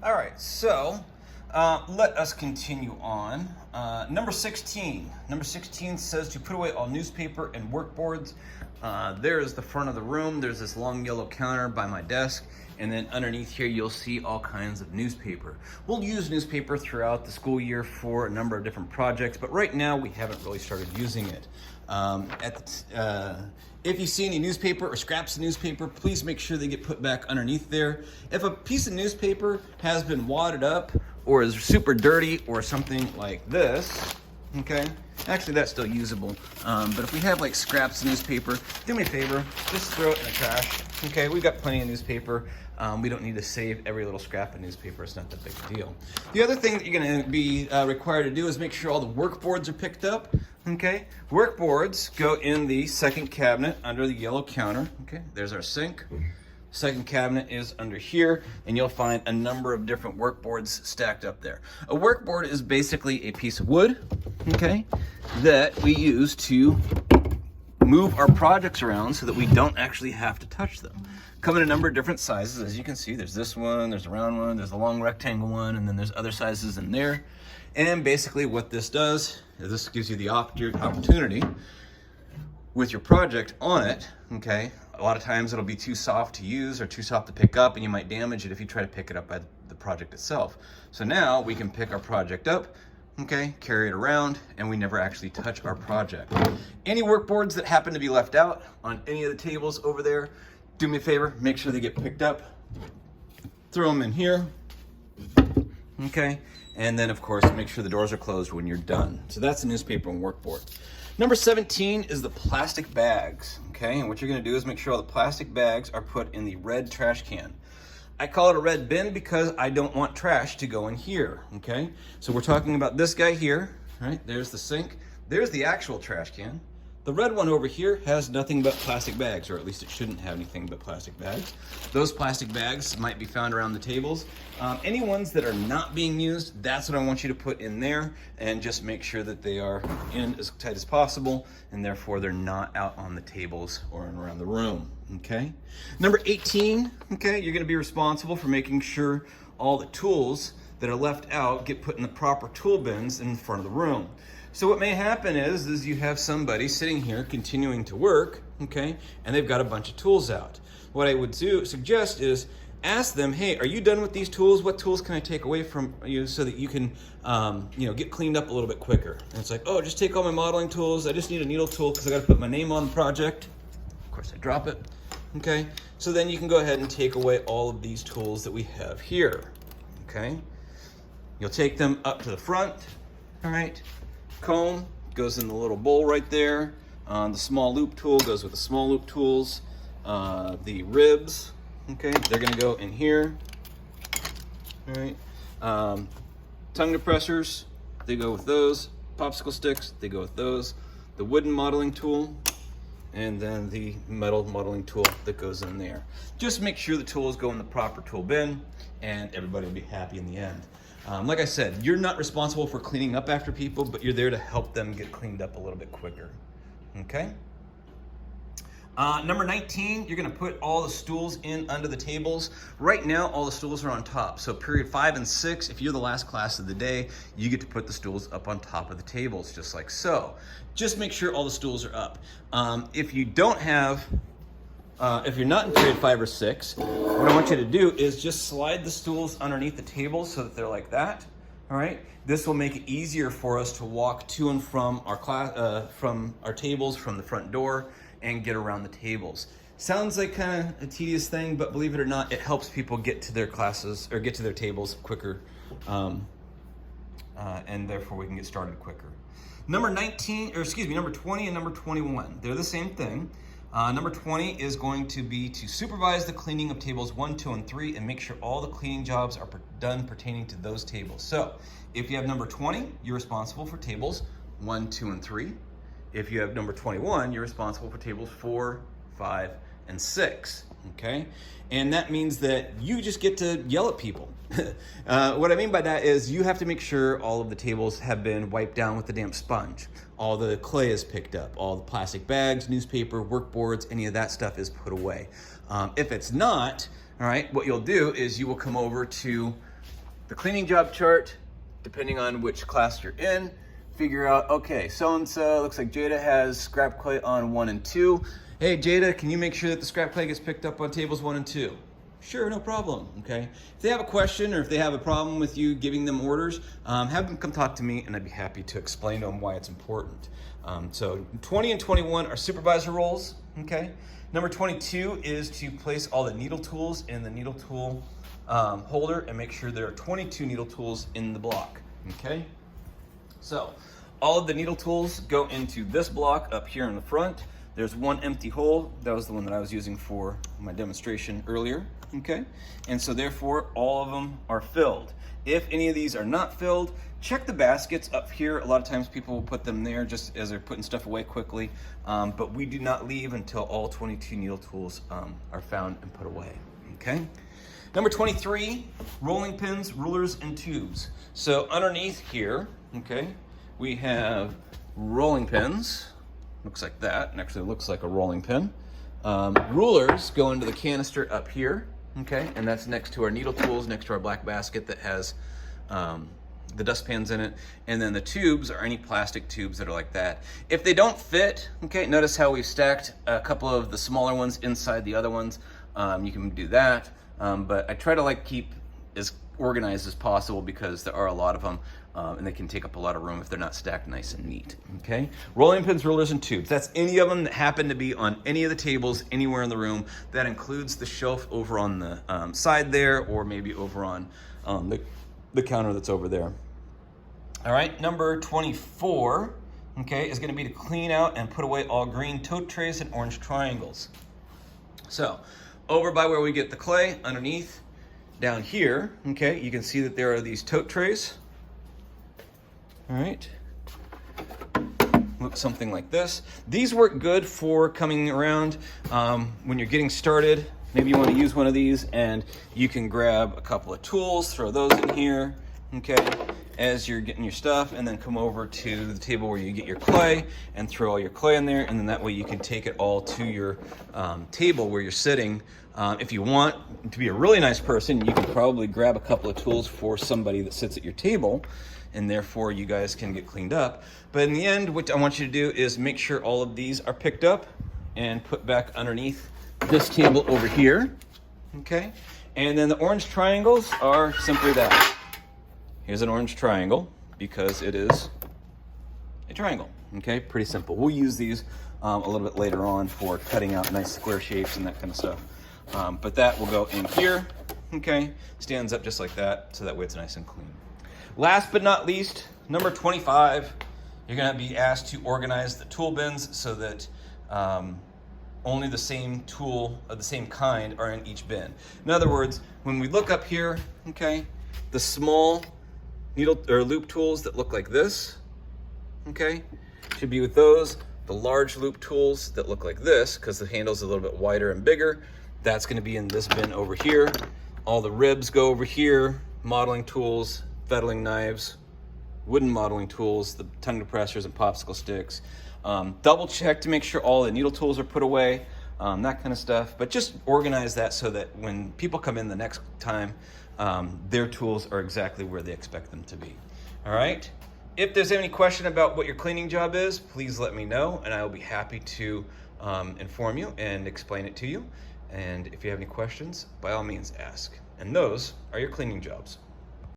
All right, so let us continue on. Number 16. Number 16 says to put away all newspaper and work boards. There is the front of the room. There's this long yellow counter by my desk. And then underneath here, you'll see all kinds of newspaper. We'll use newspaper throughout the school year for a number of different projects, but right now we haven't really started using it. If you see any newspaper or scraps of newspaper, please make sure they get put back underneath there. If a piece of newspaper has been wadded up or is super dirty or something like this, okay, actually that's still usable, but if we have like scraps of newspaper, do me a favor, just throw it in the trash. Okay, we've got plenty of newspaper. We don't need to save every little scrap of newspaper. It's not that big a deal. The other thing that you're going to be required to do is make sure all the work boards are picked up. Okay, work boards go in the second cabinet under the yellow counter. Okay, there's our sink. Second cabinet is under here, and you'll find a number of different work boards stacked up there. A work board is basically a piece of wood, okay, that we use to move our projects around so that we don't actually have to touch them. Come in a number of different sizes. As you can see, there's this one, there's a round one, there's a long rectangle one, and then there's other sizes in there. And basically what this does is this gives you the opportunity with your project on it, okay? A lot of times it'll be too soft to use or too soft to pick up, and you might damage it if you try to pick it up by the project itself. So now we can pick our project up, okay, carry it around, and we never actually touch our project. Any work boards that happen to be left out on any of the tables over there, do me a favor, make sure they get picked up, throw them in here, okay, and then of course make sure the doors are closed when you're done. So that's the newspaper and work board. Number 17 is the plastic bags, okay, and what you're going to do is make sure all the plastic bags are put in the red trash can. I call it a red bin because I don't want trash to go in here, okay? So we're talking about this guy here, right? There's the sink. There's the actual trash can. The red one over here has nothing but plastic bags, or at least it shouldn't have anything but plastic bags. Those plastic bags might be found around the tables. Any ones that are not being used, that's what I want you to put in there, and just make sure that they are in as tight as possible, and therefore they're not out on the tables or around the room, okay? Number 18, okay, you're gonna be responsible for making sure all the tools that are left out get put in the proper tool bins in the front of the room. So what may happen is you have somebody sitting here continuing to work, okay, and they've got a bunch of tools out. What I would suggest is ask them, hey, are you done with these tools? What tools can I take away from you so that you can, get cleaned up a little bit quicker? And it's like, oh, just take all my modeling tools. I just need a needle tool because I got to put my name on the project. Of course, I drop it, okay? So then you can go ahead and take away all of these tools that we have here, okay? You'll take them up to the front, all right? Comb goes in the little bowl right there. The small loop tool goes with the small loop tools. The ribs, okay, they're gonna go in here. All right. Tongue depressors, they go with those. Popsicle sticks, they go with those. The wooden modeling tool, and then the metal modeling tool that goes in there. Just make sure the tools go in the proper tool bin, and everybody will be happy in the end. Like I said, you're not responsible for cleaning up after people, but you're there to help them get cleaned up a little bit quicker, okay? Number 19, you're gonna put all the stools in under the tables. Right now, all the stools are on top. So period 5 and 6, if you're the last class of the day, you get to put the stools up on top of the tables, just like so. Just make sure all the stools are up. If you don't have, if you're not in period 5 or 6, what I want you to do is just slide the stools underneath the tables so that they're like that, all right? This will make it easier for us to walk to and from our class, from our tables, from the front door, and get around the tables. Sounds like kind of a tedious thing, but believe it or not, it helps people get to their classes or get to their tables quicker, and therefore we can get started quicker. Number 20 and number 21, they're the same thing. Number 20 is going to be to supervise the cleaning of tables 1, 2, and 3 and make sure all the cleaning jobs are done pertaining to those tables. So if you have number 20, you're responsible for tables 1, 2, and 3. If you have number 21, you're responsible for tables 4, 5, and 6, okay? And that means that you just get to yell at people. What I mean by that is you have to make sure all of the tables have been wiped down with the damp sponge. All the clay is picked up, all the plastic bags, newspaper, work boards, any of that stuff is put away. If it's not, all right, what you'll do is you will come over to the cleaning job chart, depending on which class you're in, figure out, okay, so-and-so, looks like Jada has scrap clay on 1 and 2. Hey, Jada, can you make sure that the scrap clay gets picked up on tables 1 and 2? Sure, no problem, okay? If they have a question or if they have a problem with you giving them orders, have them come talk to me and I'd be happy to explain to them why it's important. So 20 and 21 are supervisor roles, okay? Number 22 is to place all the needle tools in the needle tool holder and make sure there are 22 needle tools in the block, okay? So all of the needle tools go into this block up here in the front. There's one empty hole. That was the one that I was using for my demonstration earlier, okay? And so therefore, all of them are filled. If any of these are not filled, check the baskets up here. A lot of times people will put them there just as they're putting stuff away quickly, but we do not leave until all 22 needle tools are found and put away, okay? Number 23, rolling pins, rulers, and tubes. So underneath here, okay, we have rolling pins. Looks like that, and actually looks like a rolling pin. Rulers go into the canister up here, okay, and that's next to our needle tools, next to our black basket that has the dustpans in it. And then the tubes are any plastic tubes that are like that. If they don't fit, okay, notice how we've stacked a couple of the smaller ones inside the other ones. You can do that, but I try to like keep as organized as possible because there are a lot of them. And they can take up a lot of room if they're not stacked nice and neat, okay? Rolling pins, rulers, and tubes. That's any of them that happen to be on any of the tables anywhere in the room. That includes the shelf over on the side there, or maybe over on the counter that's over there. All right, number 24, okay, is gonna be to clean out and put away all green tote trays and orange triangles. So, over by where we get the clay, underneath, down here, okay, you can see that there are these tote trays. All right, looks something like this. These work good for coming around when you're getting started. Maybe you want to use one of these and you can grab a couple of tools, throw those in here, okay, as you're getting your stuff, and then come over to the table where you get your clay and throw all your clay in there, and then that way you can take it all to your table where you're sitting. If you want to be a really nice person, you can probably grab a couple of tools for somebody that sits at your table, and therefore you guys can get cleaned up. But in the end, what I want you to do is make sure all of these are picked up and put back underneath this table over here, okay? And then the orange triangles are simply that. Here's an orange triangle because it is a triangle, okay? Pretty simple. We'll use these a little bit later on for cutting out nice square shapes and that kind of stuff. But that will go in here, okay? Stands up just like that, so that way it's nice and clean. Last but not least, number 25, you're gonna be asked to organize the tool bins so that only the same tool of the same kind are in each bin. In other words, when we look up here, okay, the small needle or loop tools that look like this, okay, should be with those. The large loop tools that look like this, because the handle's a little bit wider and bigger, that's gonna be in this bin over here. All the ribs go over here, modeling tools, fettling knives, wooden modeling tools, the tongue depressors and popsicle sticks. Double check to make sure all the needle tools are put away, that kind of stuff. But just organize that so that when people come in the next time, their tools are exactly where they expect them to be. All right? If there's any question about what your cleaning job is, please let me know, and I will be happy to inform you and explain it to you. And if you have any questions, by all means ask. And those are your cleaning jobs.